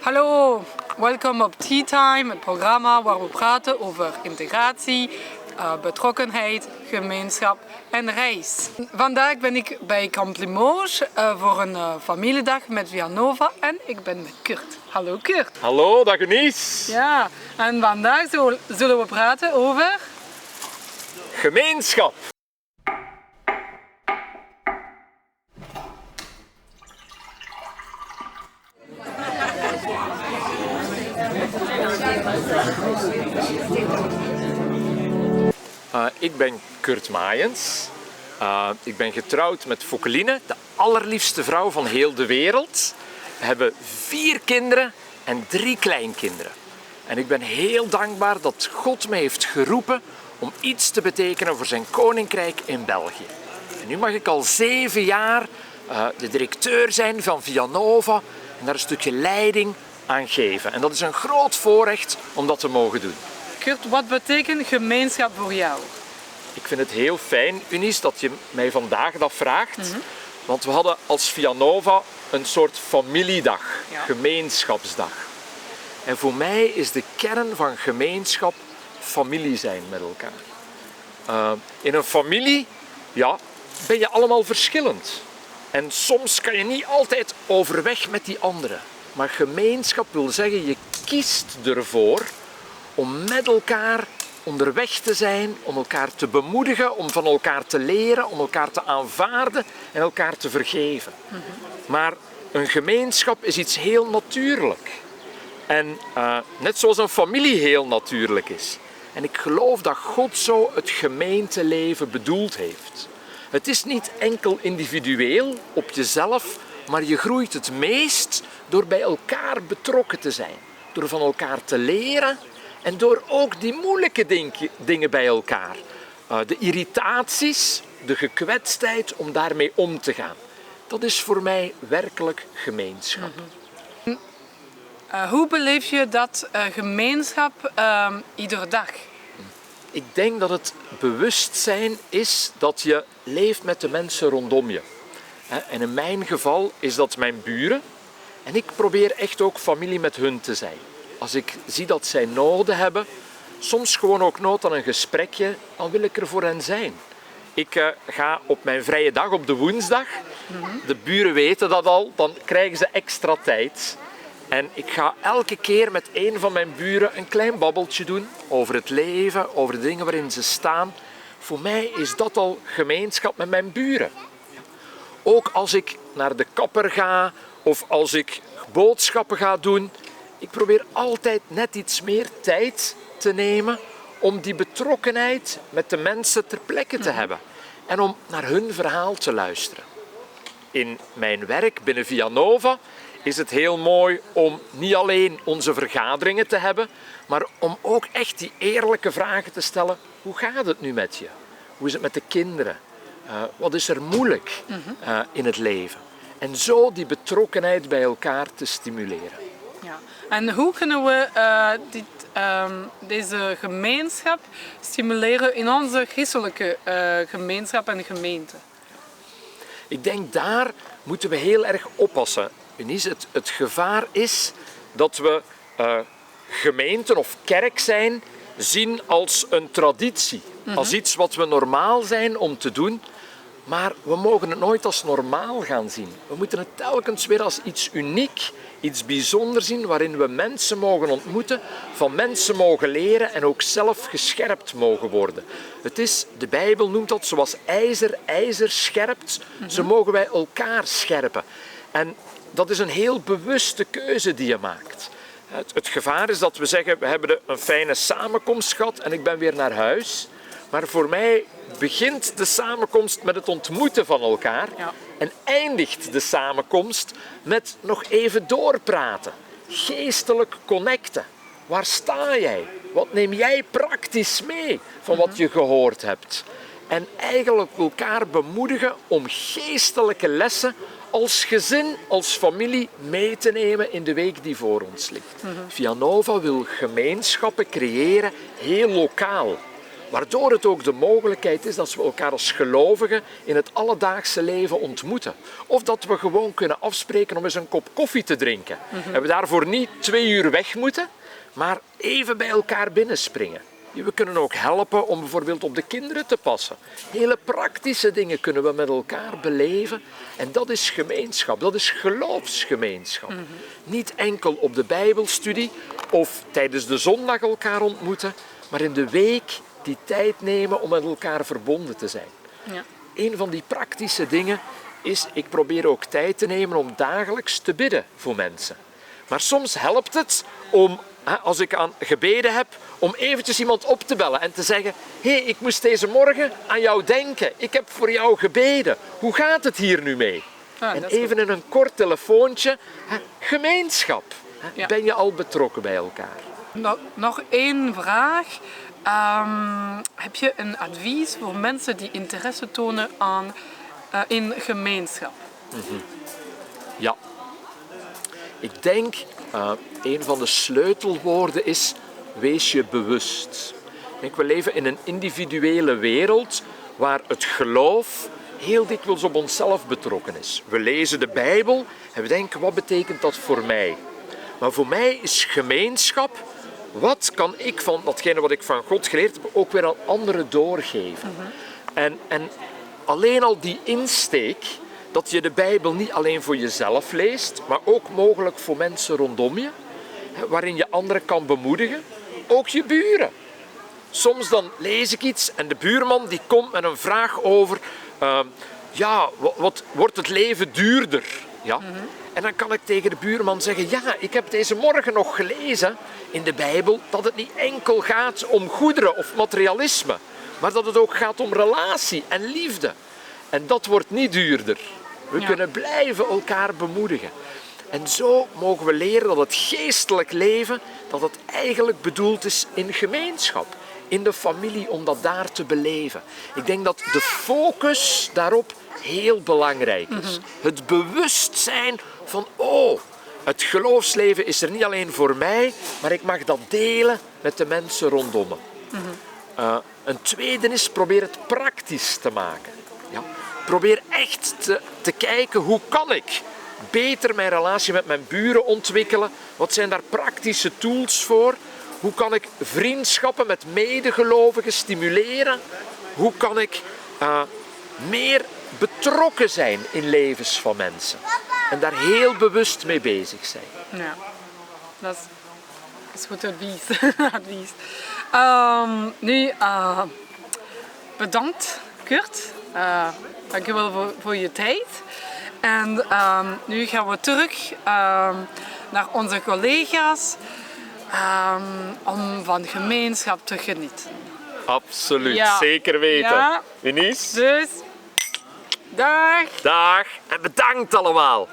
Hallo, welkom op Tea Time, het programma waar we praten over integratie, betrokkenheid, gemeenschap en reis. Vandaag ben ik bij Camp Limoges voor een familiedag met Vianova en ik ben met Kurt. Hallo Kurt. Hallo, dag Eunice. Ja, en vandaag zullen we praten over... Gemeenschap. Ik ben Kurt Maaiens. Ik ben getrouwd met Fokkeline, de allerliefste vrouw van heel de wereld. We hebben 4 kinderen en 3 kleinkinderen. En ik ben heel dankbaar dat God mij heeft geroepen om iets te betekenen voor zijn koninkrijk in België. En nu mag ik al 7 jaar de directeur zijn van Vianova en daar een stukje leiding aan geven. En dat is een groot voorrecht om dat te mogen doen. Kurt, wat betekent gemeenschap voor jou? Ik vind het heel fijn, Eunice, dat je mij vandaag dat vraagt. Want we hadden als Vianova een soort familiedag, gemeenschapsdag. En voor mij is de kern van gemeenschap familie zijn met elkaar. In een familie ben je allemaal verschillend. En soms kan je niet altijd overweg met die anderen. Maar gemeenschap wil zeggen, je kiest ervoor om met elkaar onderweg te zijn, om elkaar te bemoedigen, om van elkaar te leren, om elkaar te aanvaarden en elkaar te vergeven. Maar een gemeenschap is iets heel natuurlijk. En net zoals een familie heel natuurlijk is. En ik geloof dat God zo het gemeenteleven bedoeld heeft. Het is niet enkel individueel op jezelf, maar je groeit het meest door bij elkaar betrokken te zijn. Door van elkaar te leren en door ook die moeilijke dingen bij elkaar. De irritaties, de gekwetstheid, om daarmee om te gaan. Dat is voor mij werkelijk gemeenschap. Hoe beleef je dat gemeenschap iedere dag? Ik denk dat het bewustzijn is dat je leeft met de mensen rondom je. En in mijn geval is dat mijn buren. En ik probeer echt ook familie met hun te zijn. Als ik zie dat zij noden hebben, soms gewoon ook nood aan een gesprekje, dan wil ik er voor hen zijn. Ik ga op mijn vrije dag, op de woensdag, de buren weten dat al, dan krijgen ze extra tijd. En ik ga elke keer met een van mijn buren een klein babbeltje doen over het leven, over de dingen waarin ze staan. Voor mij is dat al gemeenschap met mijn buren. Ook als ik naar de kapper ga of als ik boodschappen ga doen, ik probeer altijd net iets meer tijd te nemen om die betrokkenheid met de mensen ter plekke te hebben en om naar hun verhaal te luisteren. In mijn werk binnen Vianova is het heel mooi om niet alleen onze vergaderingen te hebben, maar om ook echt die eerlijke vragen te stellen. Hoe gaat het nu met je? Hoe is het met de kinderen? Wat is er moeilijk in het leven? En zo die betrokkenheid bij elkaar te stimuleren. Ja. En hoe kunnen we deze gemeenschap stimuleren in onze christelijke gemeenschap en gemeente? Ik denk daar moeten we heel erg oppassen. Eunice, het gevaar is dat we gemeenten of kerk zijn zien als een traditie. Als iets wat we normaal zijn om te doen. Maar we mogen het nooit als normaal gaan zien. We moeten het telkens weer als iets uniek, iets bijzonders zien waarin we mensen mogen ontmoeten, van mensen mogen leren en ook zelf gescherpt mogen worden. De Bijbel noemt dat zoals ijzer scherpt, zo mogen wij elkaar scherpen. En dat is een heel bewuste keuze die je maakt. Het gevaar is dat we zeggen, we hebben een fijne samenkomst gehad en ik ben weer naar huis. Maar voor mij begint de samenkomst met het ontmoeten van elkaar en eindigt de samenkomst met nog even doorpraten. Geestelijk connecten. Waar sta jij? Wat neem jij praktisch mee van wat je gehoord hebt? En eigenlijk elkaar bemoedigen om geestelijke lessen als gezin, als familie mee te nemen in de week die voor ons ligt. Vianova wil gemeenschappen creëren, heel lokaal. Waardoor het ook de mogelijkheid is dat we elkaar als gelovigen in het alledaagse leven ontmoeten. Of dat we gewoon kunnen afspreken om eens een kop koffie te drinken. En we daarvoor niet 2 uur weg moeten, maar even bij elkaar binnenspringen. We kunnen ook helpen om bijvoorbeeld op de kinderen te passen. Hele praktische dingen kunnen we met elkaar beleven. En dat is gemeenschap, dat is geloofsgemeenschap. Niet enkel op de Bijbelstudie of tijdens de zondag elkaar ontmoeten, maar in de week die tijd nemen om met elkaar verbonden te zijn. Ja. Een van die praktische dingen is, ik probeer ook tijd te nemen om dagelijks te bidden voor mensen. Maar soms helpt het om, als ik aan gebeden heb, om eventjes iemand op te bellen en te zeggen: hé, ik moest deze morgen aan jou denken. Ik heb voor jou gebeden. Hoe gaat het hier nu mee? En even in een kort telefoontje, gemeenschap. Ja. Ben je al betrokken bij elkaar? Nog één vraag. Heb je een advies voor mensen die interesse tonen in gemeenschap? Ja. Ik denk, een van de sleutelwoorden is: wees je bewust. Ik denk, we leven in een individuele wereld waar het geloof heel dikwijls op onszelf betrokken is. We lezen de Bijbel en we denken: wat betekent dat voor mij? Maar voor mij is gemeenschap: wat kan ik van datgene wat ik van God geleerd heb ook weer aan anderen doorgeven? En alleen al die insteek, dat je de Bijbel niet alleen voor jezelf leest, maar ook mogelijk voor mensen rondom je, waarin je anderen kan bemoedigen, ook je buren. Soms dan lees ik iets en de buurman die komt met een vraag over, wat wordt het leven duurder? Ja? En dan kan ik tegen de buurman zeggen: ja, ik heb deze morgen nog gelezen in de Bijbel dat het niet enkel gaat om goederen of materialisme, maar dat het ook gaat om relatie en liefde. En dat wordt niet duurder. We kunnen blijven elkaar bemoedigen. En zo mogen we leren dat het geestelijk leven, dat het eigenlijk bedoeld is in gemeenschap, in de familie, om dat daar te beleven. Ik denk dat de focus daarop heel belangrijk is. Het bewustzijn van: het geloofsleven is er niet alleen voor mij, maar ik mag dat delen met de mensen rondom me. Een tweede is, probeer het praktisch te maken. Ja? Probeer echt te kijken: hoe kan ik beter mijn relatie met mijn buren ontwikkelen? Wat zijn daar praktische tools voor? Hoe kan ik vriendschappen met medegelovigen stimuleren? Hoe kan ik meer betrokken zijn in levens van mensen? En daar heel bewust mee bezig zijn. Ja, dat is goed advies. Nu, bedankt Kurt. Dankjewel voor je tijd. En nu gaan we terug naar onze collega's om van gemeenschap te genieten. Absoluut, Ja. zeker weten. Ja. Denise? Dus, dag! Dag en bedankt allemaal.